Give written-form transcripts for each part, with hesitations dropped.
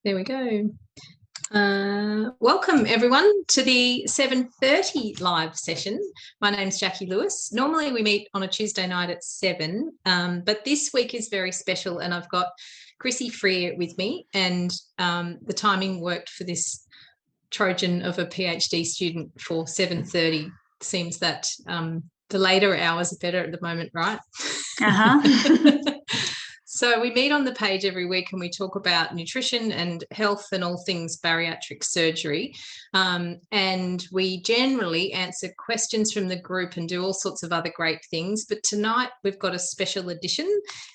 There we go. Welcome everyone to the 7:30 live session. My name's Jackie Lewis. Normally we meet on a Tuesday night at 7, but this week is very special and I've got Chrissy Freer with me, and the timing worked for this Trojan of a PhD student for 7:30. Seems that the later hours are better at the moment, right? So we meet on the page every week and we talk about nutrition and health and all things bariatric surgery. And we generally answer questions from the group and do all sorts of other great things. But tonight we've got a special edition,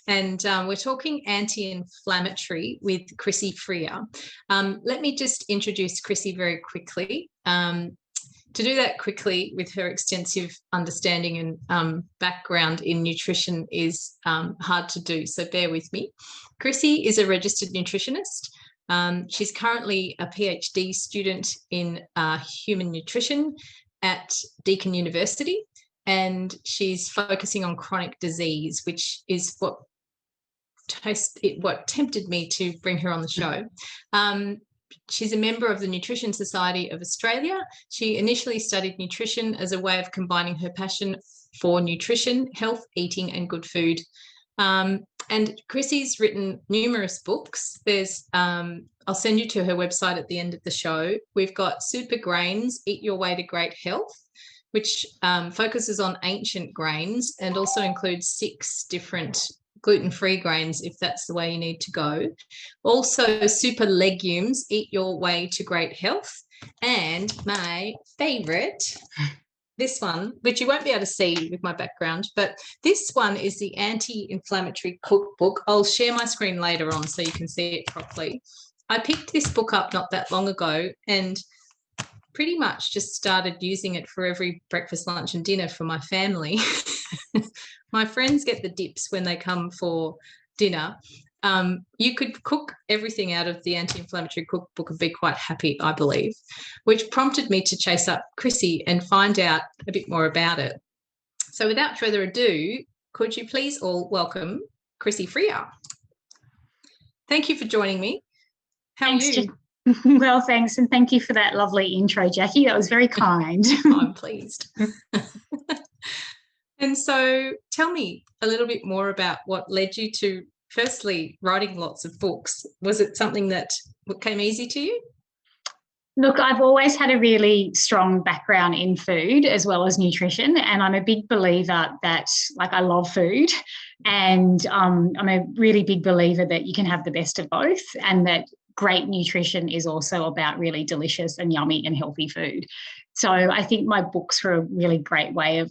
and we're talking anti-inflammatory with Chrissy Freer. Let me just introduce Chrissy very quickly. To do that quickly, with her extensive understanding and background in nutrition, is hard to do, so bear with me. Chrissy is a registered nutritionist. She's currently a PhD student in human nutrition at Deakin University, and she's focusing on chronic disease, which is what tempted me to bring her on the show. She's a member of the Nutrition Society of Australia. She initially studied nutrition as a way of combining her passion for nutrition, health, eating, and good food. And Chrissy's written numerous books. I'll send you to her website at the end of the show. We've got Super Grains, Eat Your Way to Great Health, which focuses on ancient grains and also includes 6 different gluten-free grains, if that's the way you need to go. Also, Super Legumes, Eat Your Way to Great Health. And my favourite, this one, which you won't be able to see with my background, but this one is the Anti-Inflammatory Cookbook. I'll share my screen later on so you can see it properly. I picked this book up not that long ago and pretty much just started using it for every breakfast, lunch and dinner for my family. My friends get the dips when they come for dinner. You could cook everything out of the Anti-Inflammatory Cookbook and be quite happy, I believe, which prompted me to chase up Chrissy and find out a bit more about it. So without further ado, could you please all welcome Chrissy Freer? Thank you for joining me. How are you? Well, thanks, and thank you for that lovely intro, Jackie. That was very kind. I'm pleased. And so tell me a little bit more about what led you to, firstly, writing lots of books. Was it something that came easy to you? Look, I've always had a really strong background in food as well as nutrition, and I'm a big believer that, I love food, and I'm a really big believer that you can have the best of both, and that great nutrition is also about really delicious and yummy and healthy food. So I think my books were a really great way of,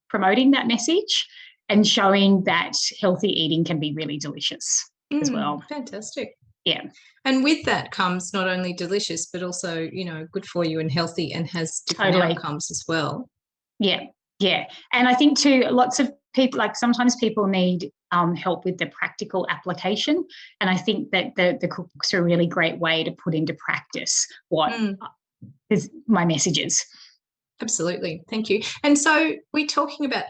promoting that message and showing that healthy eating can be really delicious as well. Fantastic. Yeah. And with that comes not only delicious, but also, good for you and healthy and has different outcomes as well. Yeah. Yeah. And I think too, lots of people, sometimes people need help with the practical application. And I think that the cookbooks are a really great way to put into practice what is my messages. Absolutely. Thank you. And so we're talking about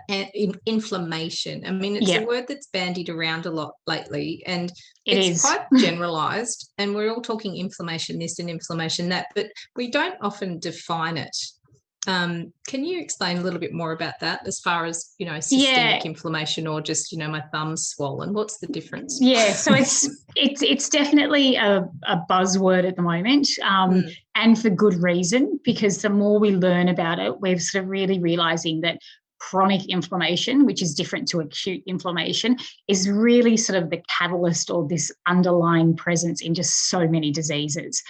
inflammation. I mean, it's a word that's bandied around a lot lately, and it's quite generalised, and we're all talking inflammation this and inflammation that, but we don't often define it. Can you explain a little bit more about that as far as, systemic inflammation or just, my thumb's swollen? What's the difference? Yeah, so it's definitely a buzzword at the moment, and for good reason, because the more we learn about it, we're sort of really realising that chronic inflammation, which is different to acute inflammation, is really sort of the catalyst or this underlying presence in just so many diseases.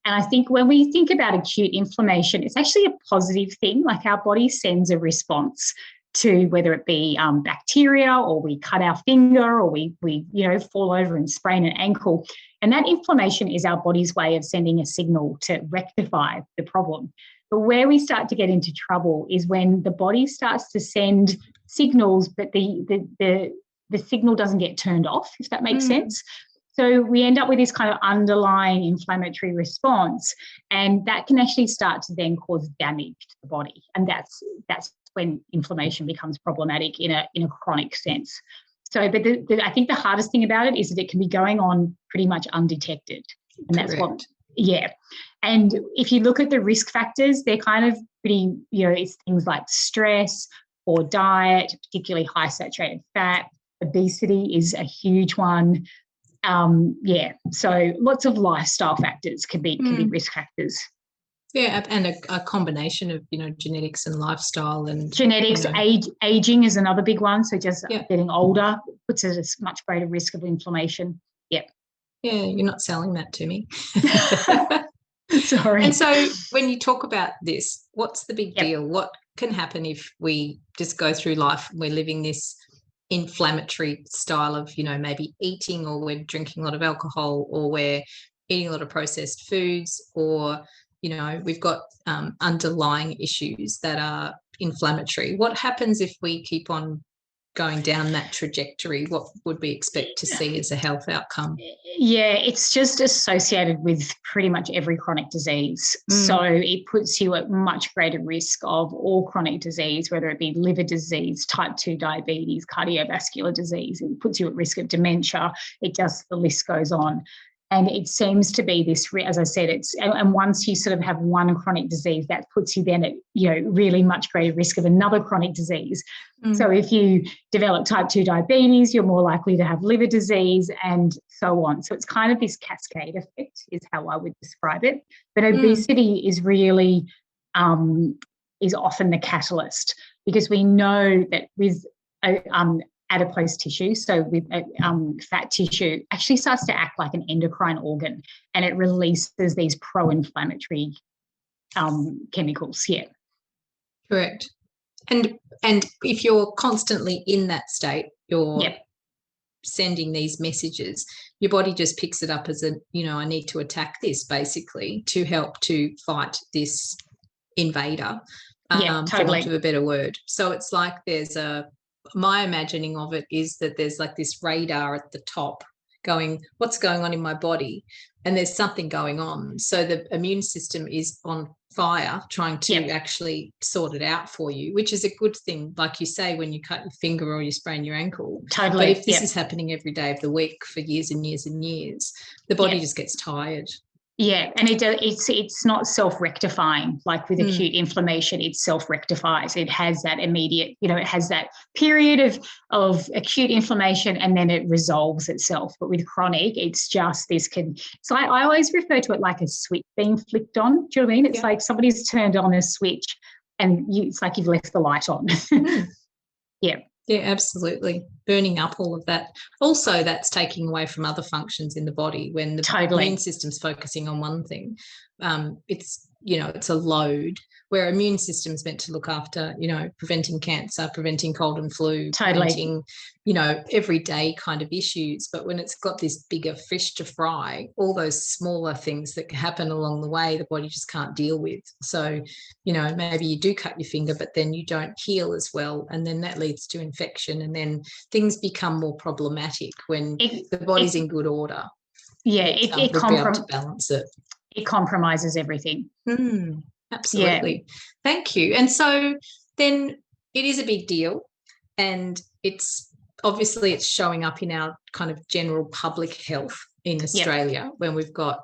And I think when we think about acute inflammation, it's actually a positive thing. Like, our body sends a response to whether it be bacteria, or we cut our finger, or we fall over and sprain an ankle. And that inflammation is our body's way of sending a signal to rectify the problem. But where we start to get into trouble is when the body starts to send signals, but the signal doesn't get turned off, if that makes sense. So we end up with this kind of underlying inflammatory response, and that can actually start to then cause damage to the body. And that's when inflammation becomes problematic in a chronic sense. So, but I think the hardest thing about it is that it can be going on pretty much undetected. And that's what, yeah. And if you look at the risk factors, they're kind of pretty, it's things like stress or diet, particularly high saturated fat. Obesity is a huge one. So lots of lifestyle factors can be risk factors. Yeah, and a combination of, genetics and lifestyle and genetics. Aging is another big one. So just getting older puts us at a much greater risk of inflammation. Yep. Yeah, you're not selling that to me. Sorry. And so when you talk about this, what's the big deal? What can happen if we just go through life and we're living this inflammatory style of, maybe eating, or we're drinking a lot of alcohol, or we're eating a lot of processed foods, or we've got underlying issues that are inflammatory. What happens if we keep on going down that trajectory? What would we expect to see as a health outcome? Yeah, it's just associated with pretty much every chronic disease. So it puts you at much greater risk of all chronic disease, whether it be liver disease, type 2 diabetes, cardiovascular disease. It puts you at risk of dementia. The list goes on. And it seems to be this, as I said, and once you sort of have one chronic disease, that puts you then at, really much greater risk of another chronic disease. So if you develop type 2 diabetes, you're more likely to have liver disease and so on. So it's kind of this cascade effect is how I would describe it. But obesity is really, is often the catalyst, because we know that with adipose tissue, so with fat tissue, actually starts to act like an endocrine organ, and it releases these pro-inflammatory chemicals. Yeah, correct. And if you're constantly in that state, you're sending these messages. Your body just picks it up as I need to attack this, basically, to help to fight this invader. Totally. For want of a better word. So it's like my imagining of it is that there's like this radar at the top going, what's going on in my body? And there's something going on. So the immune system is on fire trying to actually sort it out for you, which is a good thing, like you say, when you cut your finger or you sprain your ankle. Totally. But if this is happening every day of the week for years and years and years, the body just gets tired. Yeah, and it's not self-rectifying like with acute inflammation. It self-rectifies. It has that immediate, it has that period of acute inflammation, and then it resolves itself. But with chronic, it's just this so I always refer to it like a switch being flicked on. Do you know what I mean? It's like somebody's turned on a switch and it's like you've left the light on. Yeah, absolutely. Burning up all of that. Also, that's taking away from other functions in the body when the immune system's focusing on one thing. It's a load, where immune system's meant to look after, preventing cancer, preventing cold and flu, preventing, everyday kind of issues. But when it's got this bigger fish to fry, all those smaller things that happen along the way, the body just can't deal with. So, maybe you do cut your finger, but then you don't heal as well. And then that leads to infection. And then things become more problematic when the body's in good order. Yeah, it be able to balance it. It compromises everything. Absolutely. Yeah. Thank you. And so then it is a big deal, and it's showing up in our kind of general public health in Australia when we've got,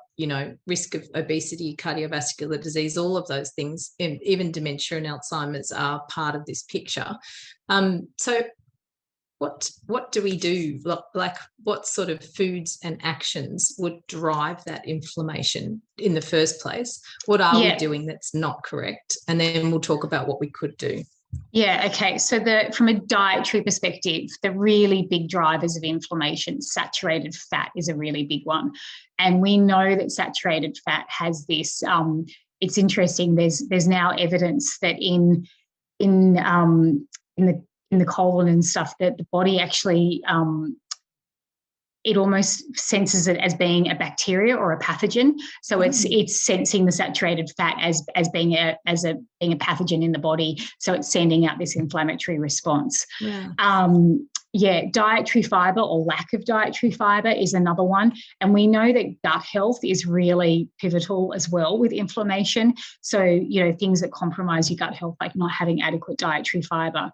risk of obesity, cardiovascular disease, all of those things, and even dementia and Alzheimer's are part of this picture. So what do we do? Like what sort of foods and actions would drive that inflammation in the first place? What are we doing that's not correct? And then we'll talk about what we could do. Yeah, okay. So from a dietary perspective, the really big drivers of inflammation, saturated fat is a really big one. And we know that saturated fat has this, it's interesting, there's now evidence that in the colon and stuff, that the body actually it almost senses it as being a bacteria or a pathogen. So it's sensing the saturated fat as being a pathogen in the body. So it's sending out this inflammatory response. Dietary fiber or lack of dietary fiber is another one. And we know that gut health is really pivotal as well with inflammation. So, things that compromise your gut health, like not having adequate dietary fiber.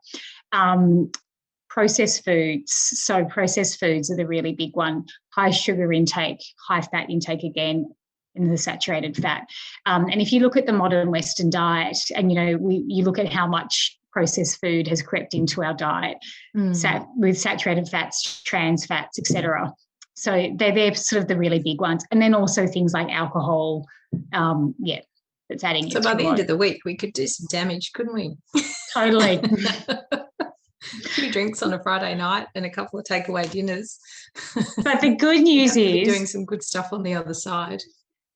processed foods. So processed foods are the really big one. High sugar intake, high fat intake again, in the saturated fat. And if you look at the modern Western diet and, you look at how much processed food has crept into our diet with saturated fats, trans fats, etc. So they're sort of the really big ones. And then also things like alcohol, that's adding. So by the end of the week, we could do some damage, couldn't we? Totally. A few drinks on a Friday night and a couple of takeaway dinners. But the good news is doing some good stuff on the other side.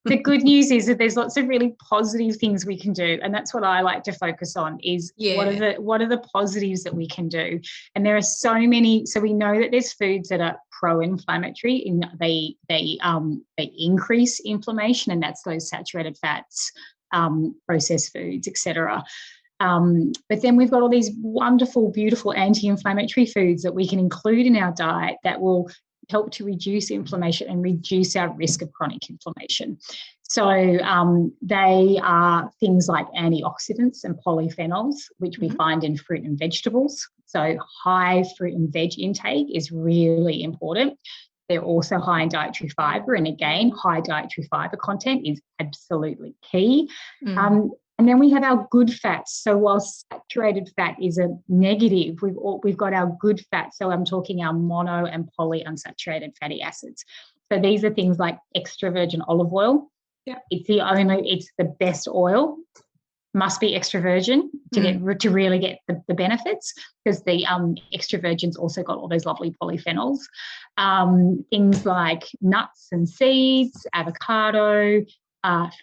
The good news is that there's lots of really positive things we can do, and that's what I like to focus on is what are the positives that we can do. And there are so many. So we know that there's foods that are pro-inflammatory, and they increase inflammation, and that's those saturated fats, processed foods, etc. But then we've got all these wonderful, beautiful anti-inflammatory foods that we can include in our diet that will help to reduce inflammation and reduce our risk of chronic inflammation. So they are things like antioxidants and polyphenols, which we find in fruit and vegetables. So high fruit and veg intake is really important. They're also high in dietary fiber. And again, high dietary fiber content is absolutely key. And then we have our good fats. So while saturated fat is a negative, we've got our good fats. So I'm talking our mono and polyunsaturated fatty acids. So these are things like extra virgin olive oil. Yeah, it's the best oil. Must be extra virgin to really get the benefits, because the extra virgin's also got all those lovely polyphenols. Things like nuts and seeds, avocado,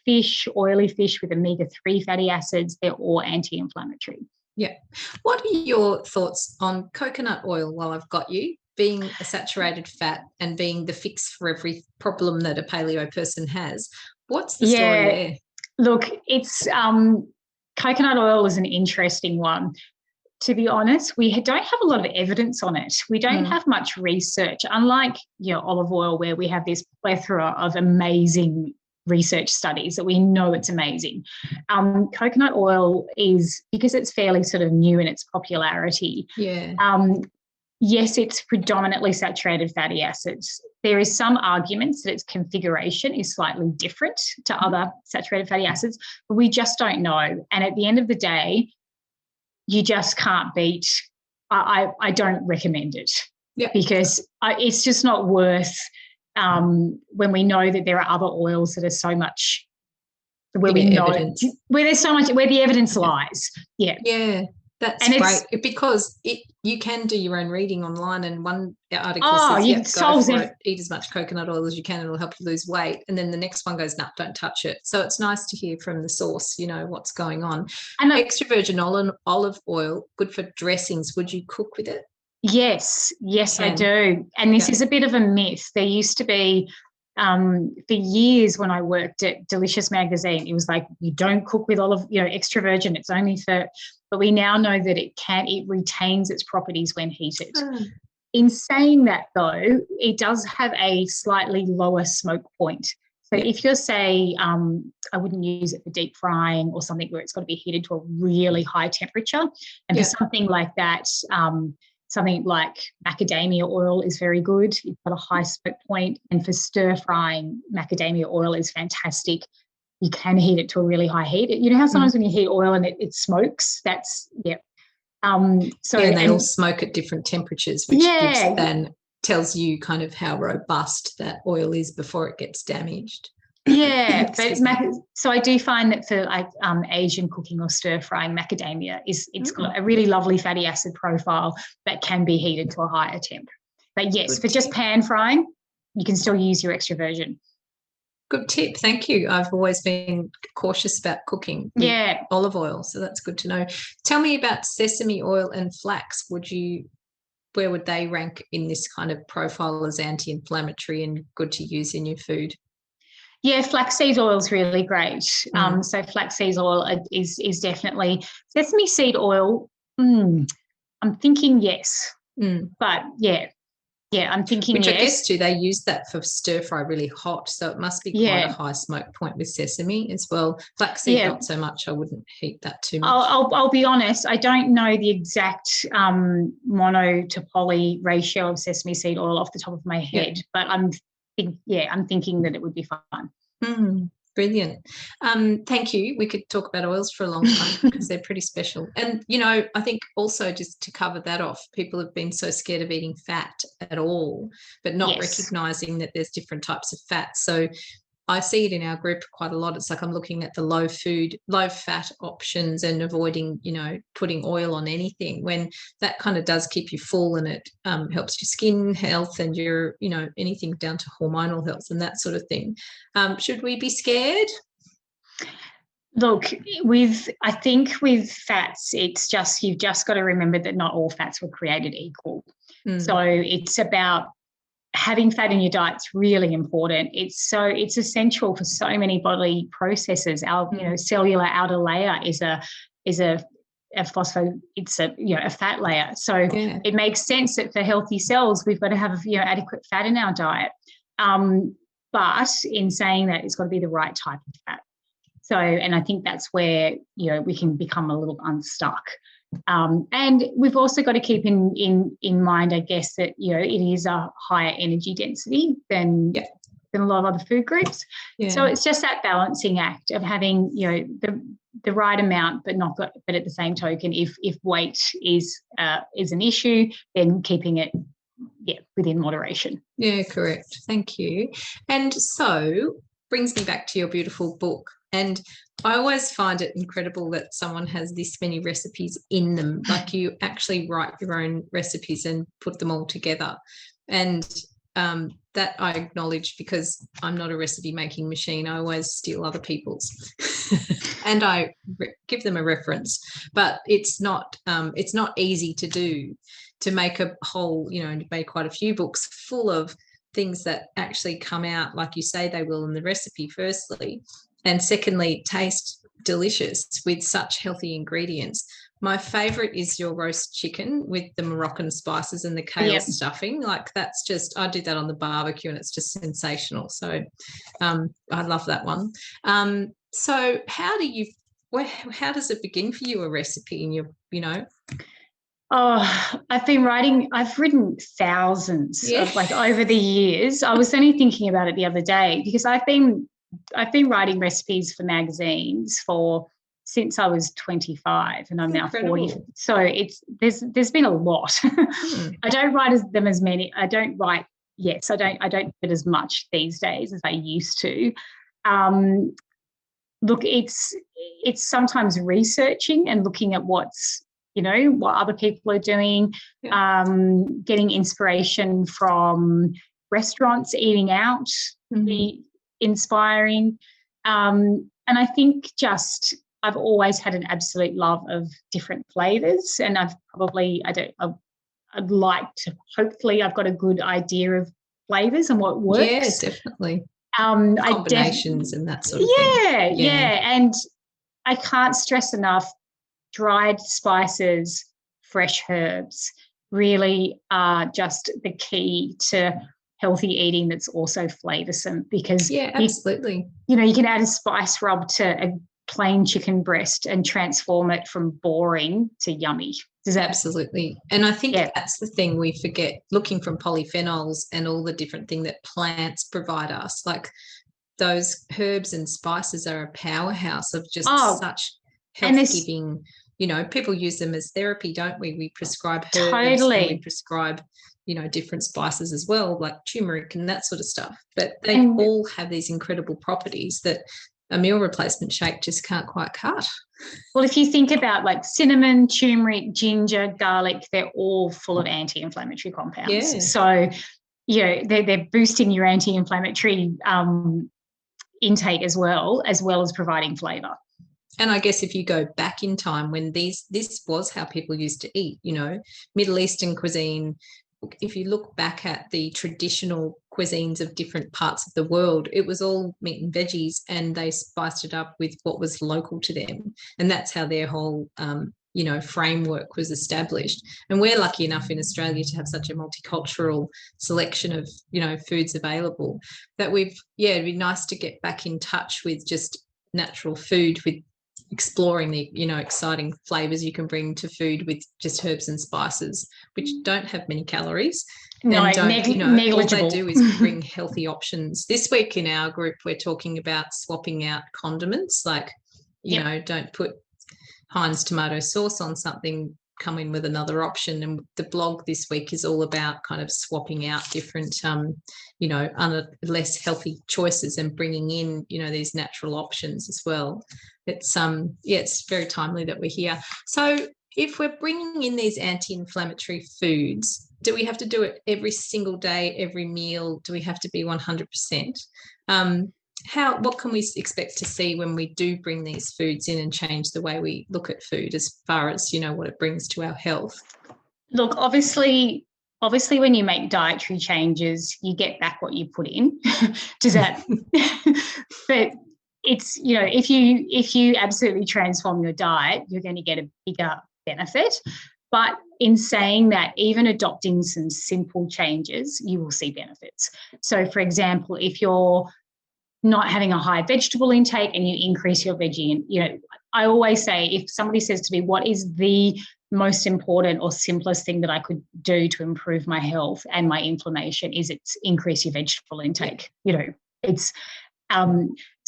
fish, oily fish with omega-3 fatty acids, they're all anti-inflammatory. Yeah. What are your thoughts on coconut oil, while I've got you, being a saturated fat and being the fix for every problem that a paleo person has? What's the story there? Look, it's coconut oil is an interesting one. To be honest, we don't have a lot of evidence on it. We don't have much research, unlike olive oil, where we have this plethora of amazing research studies that we know it's amazing. Coconut oil is, because it's fairly sort of new in its popularity. Yeah. Yes, it's predominantly saturated fatty acids. There is some arguments that its configuration is slightly different to other saturated fatty acids, but we just don't know. And at the end of the day, you just can't beat. I don't recommend it because it's just not worth. When we know that there are other oils that are so much where the evidence lies. Yeah. That's great, because you can do your own reading online, and one article says, go for it, eat as much coconut oil as you can, it'll help you lose weight. And then the next one goes, no, don't touch it. So it's nice to hear from the source, what's going on. And extra virgin olive oil, good for dressings. Would you cook with it? Yes, I do. And this is a bit of a myth. There used to be, for years when I worked at Delicious Magazine, it was like, you don't cook with extra virgin. It's only for, but we now know that it retains its properties when heated. In saying that, though, it does have a slightly lower smoke point. So if you're, say, I wouldn't use it for deep frying or something where it's got to be heated to a really high temperature. And for something like that, something like macadamia oil is very good. It's got a high smoke point. And for stir frying, macadamia oil is fantastic. You can heat it to a really high heat. You know how sometimes when you heat oil and it smokes? That's, and they all smoke at different temperatures, which then tells you kind of how robust that oil is before it gets damaged. Yeah, so I do find that for like Asian cooking or stir frying, macadamia it's got a really lovely fatty acid profile that can be heated to a higher temp. But yes, for just pan frying, you can still use your extra virgin. Good tip, thank you. I've always been cautious about cooking with olive oil, so that's good to know. Tell me about sesame oil and flax. Where would they rank in this kind of profile as anti-inflammatory and good to use in your food? Yeah, flaxseed oil is really great. So flaxseed oil is definitely sesame seed oil. I'm thinking yes, but Yeah, I'm thinking Which yes. I guess too, they use that for stir fry really hot, so it must be quite a high smoke point with sesame as well. Flaxseed not so much. I wouldn't heat that too much. I'll be honest. I don't know the exact mono to poly ratio of sesame seed oil off the top of my head, but I'm thinking that it would be fun. Brilliant. Thank you. We could talk about oils for a long time because they're pretty special. And, you know, I think also just to cover that off, people have been so scared of eating fat at all, but not recognising that there's different types of fat. So I see it in our group quite a lot. It's like I'm looking at the low fat options and avoiding, you know, putting oil on anything, when that kind of does keep you full, and it helps your skin health and your, you know, anything down to hormonal health and that sort of thing. Should we be scared? Look, I think with fats, it's just, you've just got to remember that not all fats were created equal. So it's about having fat in your diet's really important. It's essential for so many bodily processes. Our cellular outer layer is a fat layer. So it makes sense that for healthy cells we've got to have adequate fat in our diet. But in saying that, it's got to be the right type of fat. So, and I think that's where we can become a little unstuck. And we've also got to keep in mind, I guess, that it is a higher energy density than a lot of other food groups. So it's just that balancing act of having the right amount, but at the same token, if weight is an issue, then keeping it within moderation. Yeah, correct. Thank you. And so brings me back to your beautiful book. And I always find it incredible that someone has this many recipes in them. Like, you actually write your own recipes and put them all together. And that I acknowledge, because I'm not a recipe making machine. I always steal other people's and I give them a reference. But it's not easy to do, to make a whole, make quite a few books full of things that actually come out like you say they will in the recipe, firstly. And secondly, taste delicious with such healthy ingredients. My favourite is your roast chicken with the Moroccan spices and the kale stuffing. Like, that's just, I do that on the barbecue and it's just sensational. So I love that one. So how does it begin for you, a recipe in your, Oh, I've written thousands of, over the years. I was only thinking about it the other day, because I've been writing recipes for magazines since I was 25, and I'm now 40. So there's been a lot. I don't write them as many. I don't do it as much these days as I used to. Look, it's sometimes researching and looking at what other people are doing, getting inspiration from restaurants, eating out, be inspiring. And I think I've always had an absolute love of different flavours, and hopefully I've got a good idea of flavours and what works. Yes, definitely. Combinations and that sort of thing. Yeah. And I can't stress enough, dried spices, fresh herbs really are just the key to healthy eating that's also flavoursome, because absolutely. You can add a spice rub to a plain chicken breast and transform it from boring to yummy. Absolutely. And I think that's the thing we forget, looking from polyphenols and all the different things that plants provide us. Like, those herbs and spices are a powerhouse of just such health-giving. People use them as therapy, don't we? We prescribe herbs and we prescribe, different spices as well, like turmeric and that sort of stuff. But they all have these incredible properties that a meal replacement shake just can't quite cut. Well, if you think about like cinnamon, turmeric, ginger, garlic, they're all full of anti-inflammatory compounds. Yeah. So, they're boosting your anti-inflammatory intake as well as providing flavour. And I guess if you go back in time, when this was how people used to eat, Middle Eastern cuisine, if you look back at the traditional cuisines of different parts of the world, it was all meat and veggies, and they spiced it up with what was local to them. And that's how their whole, framework was established. And we're lucky enough in Australia to have such a multicultural selection of, foods available that it'd be nice to get back in touch with just natural food, with exploring the, exciting flavors you can bring to food with just herbs and spices, which don't have many calories. No, negligible. All they do is bring healthy options. This week in our group, we're talking about swapping out condiments, like, don't put Heinz tomato sauce on something, come in with another option. And the blog this week is all about kind of swapping out different, less healthy choices and bringing in, these natural options as well. It's it's very timely that we're here. So if we're bringing in these anti-inflammatory foods, do we have to do it every single day, every meal? Do we have to be 100%? What can we expect to see when we do bring these foods in and change the way we look at food as far as, what it brings to our health? Look, obviously when you make dietary changes, you get back what you put in. Does that? But it's, if you absolutely transform your diet, you're going to get a bigger benefit. But in saying that, even adopting some simple changes, you will see benefits. So, for example, if you're not having a high vegetable intake and you increase your veggie, I always say, if somebody says to me, what is the most important or simplest thing that I could do to improve my health and my inflammation, is it's increase your vegetable intake. It's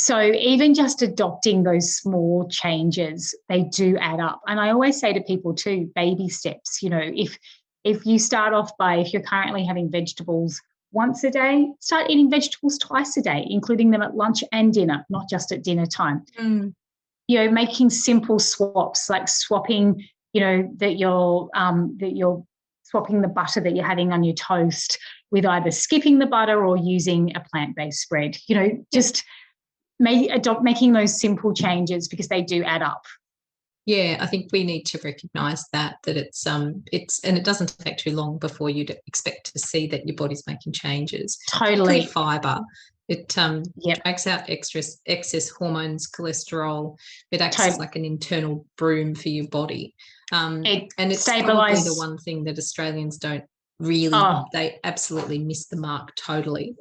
so even just adopting those small changes, they do add up. And I always say to people too, baby steps. If you start off by, if you're currently having vegetables once a day, start eating vegetables twice a day, including them at lunch and dinner, not just at dinner time. Making simple swaps, like swapping, that you're swapping the butter that you're having on your toast with either skipping the butter or using a plant-based spread. Just making those simple changes, because they do add up. Yeah, I think we need to recognise that it's and it doesn't take too long before you'd expect to see that your body's making changes. Totally. Fibre. It takes out excess hormones, cholesterol. It acts as like an internal broom for your body. And it's probably the one thing that Australians don't really, they absolutely miss the mark totally.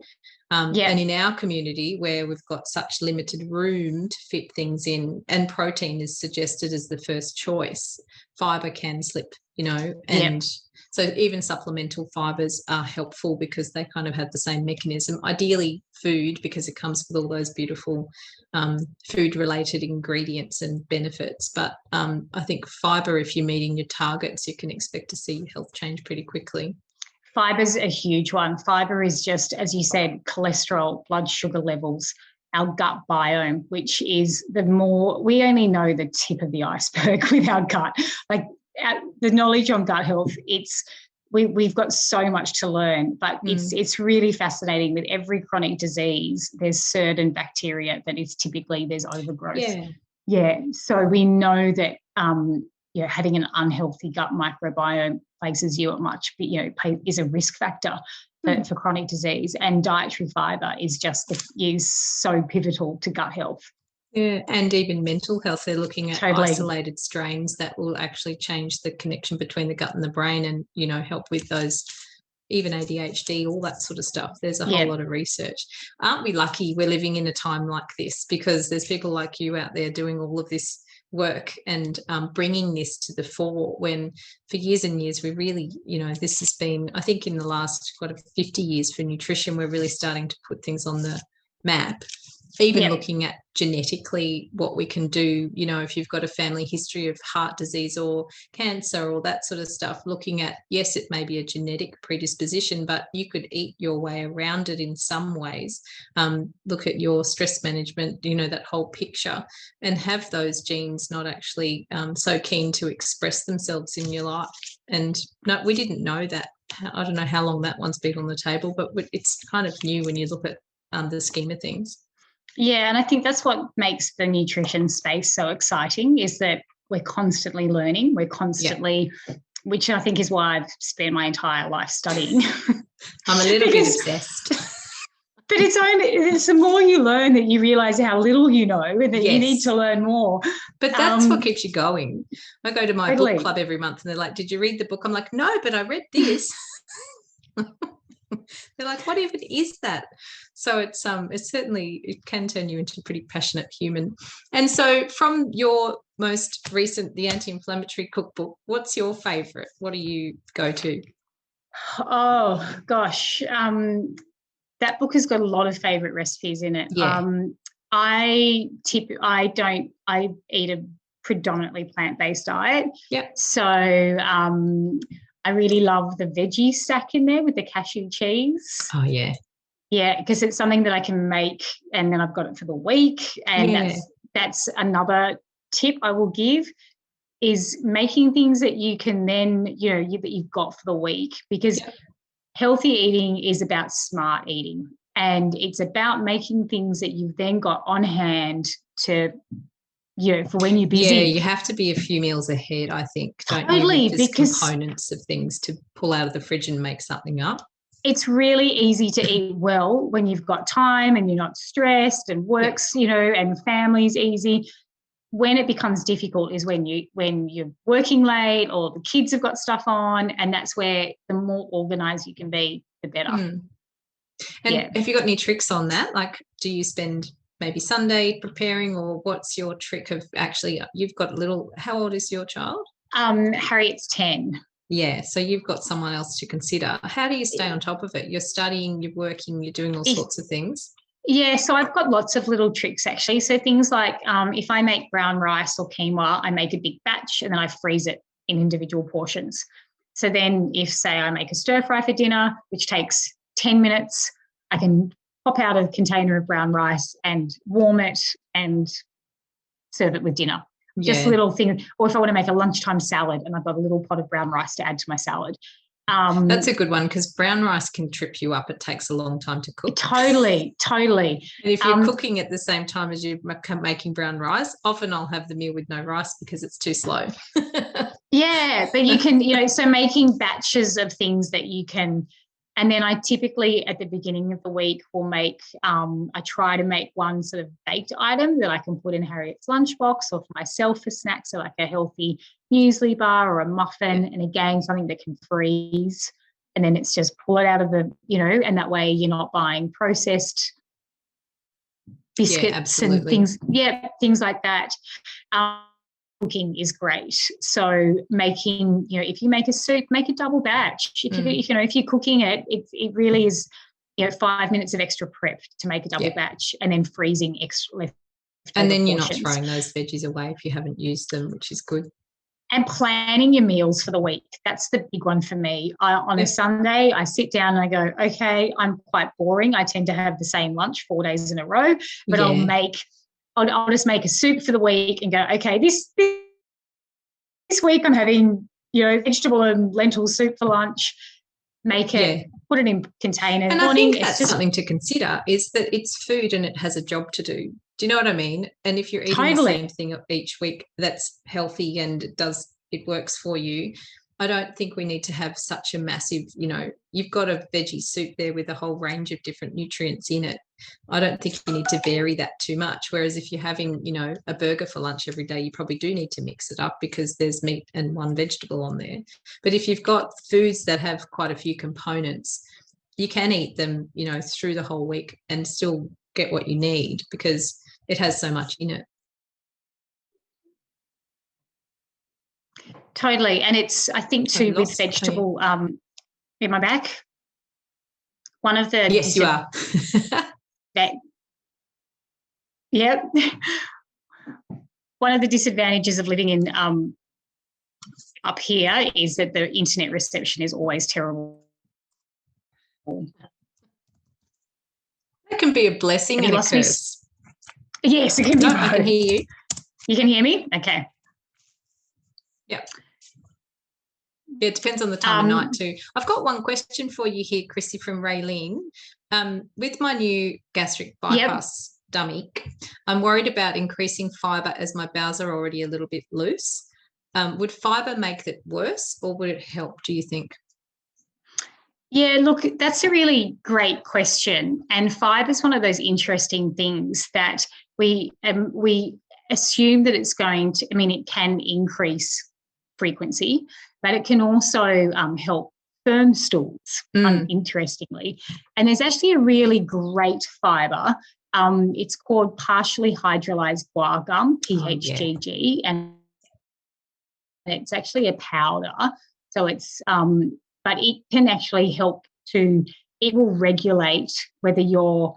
And in our community, where we've got such limited room to fit things in, and protein is suggested as the first choice, fibre can slip, and so even supplemental fibres are helpful because they kind of have the same mechanism. Ideally food, because it comes with all those beautiful food-related ingredients and benefits. But I think fibre, if you're meeting your targets, you can expect to see your health change pretty quickly. Fiber's a huge one. Fiber is just, as you said, cholesterol, blood sugar levels, our gut biome, which is we only know the tip of the iceberg with our gut. Like the knowledge on gut health, we've got so much to learn, but it's really fascinating. With every chronic disease, there's certain bacteria that is typically there's overgrowth. Yeah. So we know that having an unhealthy gut microbiome places you at much, is a risk factor for chronic disease. And dietary fibre is so pivotal to gut health. Yeah, and even mental health. They're looking at isolated strains that will actually change the connection between the gut and the brain, and help with those, even ADHD, all that sort of stuff. There's a whole lot of research. Aren't we lucky we're living in a time like this, because there's people like you out there doing all of this work and bringing this to the fore, when for years and years we really, this has been, I think in the last 50 years for nutrition, we're really starting to put things on the map. Even looking at genetically what we can do, if you've got a family history of heart disease or cancer or that sort of stuff, looking at, yes, it may be a genetic predisposition, but you could eat your way around it in some ways. Look at your stress management, that whole picture, and have those genes not actually so keen to express themselves in your life. And no, we didn't know that. I don't know how long that one's been on the table, but it's kind of new when you look at the scheme of things. Yeah, and I think that's what makes the nutrition space so exciting, is that we're constantly learning. We're constantly, which I think is why I've spent my entire life studying. I'm a little bit obsessed. But it's the more you learn that you realise how little you know and that you need to learn more. But that's what keeps you going. I go to my book club every month and they're like, did you read the book? I'm like, no, but I read this. They're like, what even is that? So it's certainly, it can turn you into a pretty passionate human. And so from your most recent, the Anti-Inflammatory Cookbook, what's your favourite? What do you go to? Oh, gosh. That book has got a lot of favourite recipes in it. Yeah. I eat a predominantly plant-based diet. Yeah. So I really love the veggie stack in there with the cashew cheese. Oh, yeah. Yeah, because it's something that I can make and then I've got it for the week. And that's another tip I will give, is making things that you can then, that you've got for the week, because healthy eating is about smart eating, and it's about making things that you've then got on hand to, for when you're busy. Yeah, you have to be a few meals ahead, I think, don't totally, you? Just because components of things to pull out of the fridge and make something up. It's really easy to eat well when you've got time and you're not stressed, and work's, and family's easy. When it becomes difficult is when you're working late or the kids have got stuff on, and that's where the more organised you can be, the better. And have you got any tricks on that? Like, do you spend maybe Sunday preparing, or what's your trick of actually, you've got how old is your child? Harriet's 10. Yeah, so you've got someone else to consider. How do you stay on top of it? You're studying, you're working, you're doing all sorts of things. Yeah, so I've got lots of little tricks actually. So things like if I make brown rice or quinoa, I make a big batch and then I freeze it in individual portions. So then if, say, I make a stir fry for dinner, which takes 10 minutes, I can pop out a container of brown rice and warm it and serve it with dinner. Just little things. Or if I want to make a lunchtime salad and I've got a little pot of brown rice to add to my salad. That's a good one, because brown rice can trip you up. It takes a long time to cook. Totally. And if you're cooking at the same time as you're making brown rice, often I'll have the meal with no rice because it's too slow. Yeah, but you can, so making batches of things that you can. And then I typically at the beginning of the week will make, I try to make one sort of baked item that I can put in Harriet's lunchbox, or for myself for snacks, so like a healthy muesli bar or a muffin, and again, something that can freeze. And then it's just pull it out of the, and that way you're not buying processed biscuits and things. Yeah, things like that. Cooking is great. So making, if you make a soup, make a double batch. If you're cooking it, it really is, 5 minutes of extra prep to make a double batch, and then freezing extra. And then you're not throwing those veggies away if you haven't used them, which is good. And planning your meals for the week. That's the big one for me. On a Sunday, I sit down and I go, okay, I'm quite boring. I tend to have the same lunch 4 days in a row, but I'll just make a soup for the week and go, okay, this week I'm having, vegetable and lentil soup for lunch. Make it, put it in containers. And I think that's something to consider, is that it's food and it has a job to do. Do you know what I mean? And if you're eating the same thing each week that's healthy and it works for you, I don't think we need to have such a massive, you've got a veggie soup there with a whole range of different nutrients in it. I don't think you need to vary that too much. Whereas if you're having, a burger for lunch every day, you probably do need to mix it up because there's meat and one vegetable on there. But if you've got foods that have quite a few components, you can eat them, through the whole week and still get what you need because it has so much in it. Totally. And it's, I think too, with vegetable, in my back, one of the... Yes, you are. One of the disadvantages of living in up here is that the internet reception is always terrible. That can be a blessing and a curse. Yes, it can be. I can hear you. You can hear me? Okay. Yeah. Yeah, it depends on the time of night too. I've got one question for you here, Chrissy, from Raylene. With my new gastric bypass dummy, I'm worried about increasing fibre as my bowels are already a little bit loose. Would fibre make it worse or would it help, do you think? Yeah, look, that's a really great question. And fibre is one of those interesting things that we assume that it's going to, I mean, it can increase frequency, but it can also help firm stools, interestingly. And there's actually a really great fibre. It's called partially hydrolyzed guar gum, PHGG, and it's actually a powder. So it's, but it can actually help it will regulate whether you've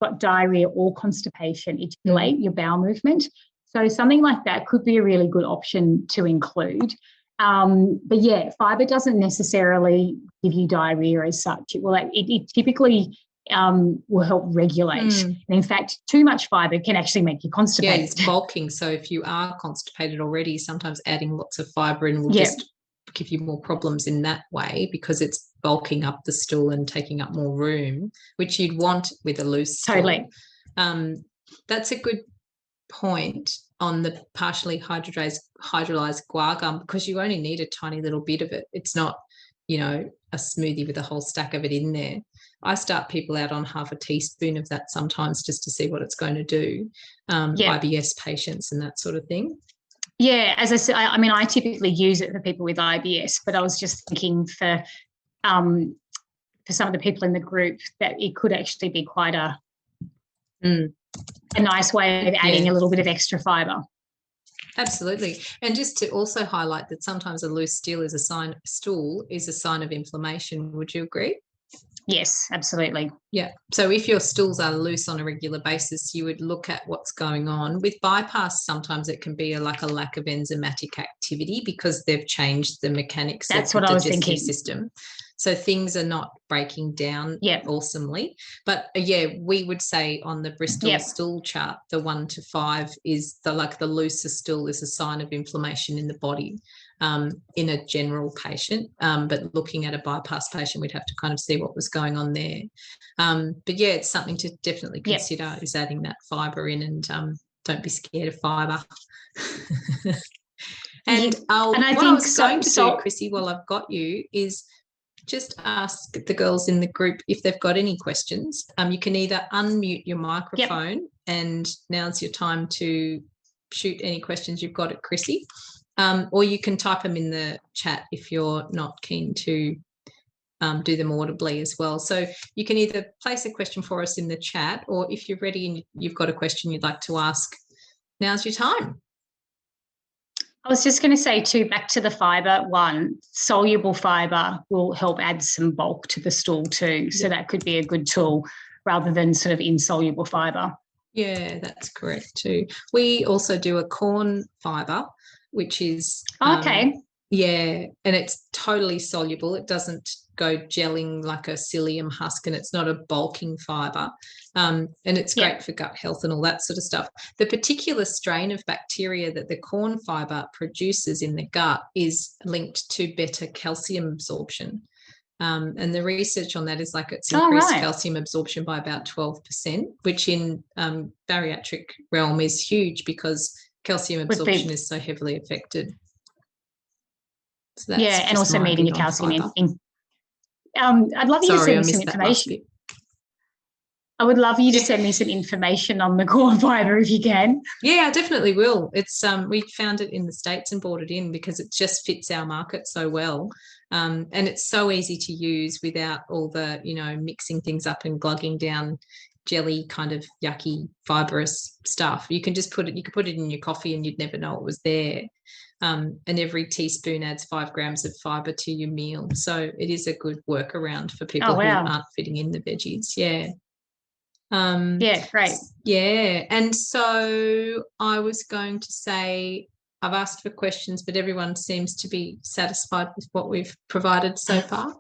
got diarrhea or constipation, it regulate your bowel movement. So something like that could be a really good option to include. But yeah, fibre doesn't necessarily give you diarrhea as such. It typically will help regulate. And in fact, too much fibre can actually make you constipated. Yeah, it's bulking. So if you are constipated already, sometimes adding lots of fibre in will just give you more problems in that way, because it's bulking up the stool and taking up more room, which you'd want with a loose stool. Totally. That's a good point on the partially hydrolyzed guar gum, because you only need a tiny little bit of it. It's not, a smoothie with a whole stack of it in there. I start people out on half a teaspoon of that sometimes, just to see what it's going to do. IBS patients and that sort of thing. Yeah, as I said, I typically use it for people with IBS, but I was just thinking for some of the people in the group that it could actually be quite a nice way of adding a little bit of extra fibre. Absolutely. And just to also highlight that sometimes a loose stool is a sign of inflammation. Would you agree? Yes, absolutely. Yeah. So if your stools are loose on a regular basis, you would look at what's going on. With bypass, sometimes it can be like a lack of enzymatic activity because they've changed the mechanics of the digestive system. So things are not breaking down awesomely. But we would say on the Bristol stool chart, the 1 to 5 is the looser stool is a sign of inflammation in the body. In a general patient, but looking at a bypass patient, we'd have to kind of see what was going on there. But it's something to definitely consider is adding that fibre in, and don't be scared of fibre. And I was going to do, Chrissy, while I've got you, is just ask the girls in the group if they've got any questions. You can either unmute your microphone, and now's your time to shoot any questions you've got at Chrissy. Or you can type them in the chat if you're not keen to do them audibly as well. So you can either place a question for us in the chat, or if you're ready and you've got a question you'd like to ask, now's your time. I was just going to say too, back to the fibre one, soluble fibre will help add some bulk to the stool too. So that could be a good tool rather than sort of insoluble fibre. Yeah, that's correct too. We also do a corn fibre, which is and it's totally soluble. It doesn't go gelling like a psyllium husk, and it's not a bulking fibre, and it's great for gut health and all that sort of stuff. The particular strain of bacteria that the corn fibre produces in the gut is linked to better calcium absorption, and the research on that is it's increased calcium absorption by about 12%, which in bariatric realm is huge because calcium absorption is so heavily affected. So that's and also meeting your calcium in. I'd love you to send me some information. I would love you to send me some information on the corn fibre if you can. Yeah, I definitely will. It's we found it in the States and brought it in because it just fits our market so well. And it's so easy to use without all the, mixing things up and glugging down jelly kind of yucky fibrous stuff. You can just put it in your coffee and you'd never know it was there. And every teaspoon adds 5 grams of fibre to your meal. So it is a good workaround for people who aren't fitting in the veggies. Yeah. Great. Yeah. And so I was going to say, I've asked for questions, but everyone seems to be satisfied with what we've provided so far.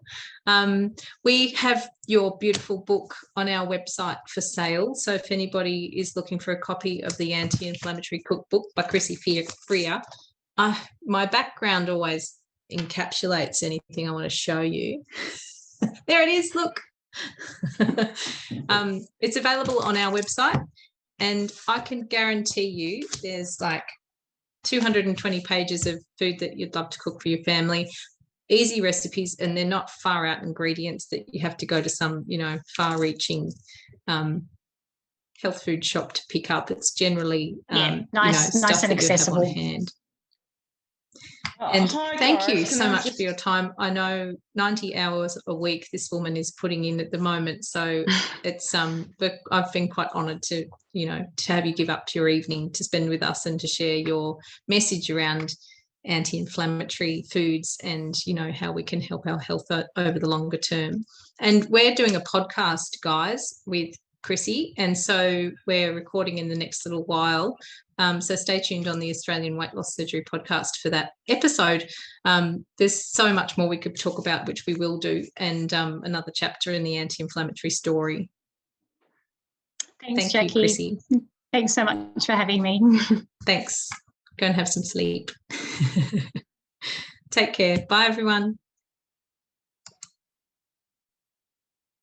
We have your beautiful book on our website for sale. So if anybody is looking for a copy of the Anti-Inflammatory Cookbook by Chrissy Freer, my background always encapsulates anything I want to show you. There it is, look. It's available on our website, and I can guarantee you there's 220 pages of food that you'd love to cook for your family. easy recipes, and they're not far out ingredients that you have to go to some, far-reaching health food shop to pick up. It's generally nice and accessible. On hand. And thank you so much for your time. I know 90 hours a week this woman is putting in at the moment, so it's but I've been quite honoured to have you give up your evening to spend with us and to share your message around anti-inflammatory foods and how we can help our health over the longer term. And we're doing a podcast, guys, with Chrissy, and so we're recording in the next little while, so stay tuned on the Australian Weight Loss Surgery podcast for that episode. There's so much more we could talk about, which we will do, and another chapter in the anti-inflammatory story. Thank you, Chrissy. Thanks so much for having me. Thanks. Go and have some sleep. Take care. Bye, everyone.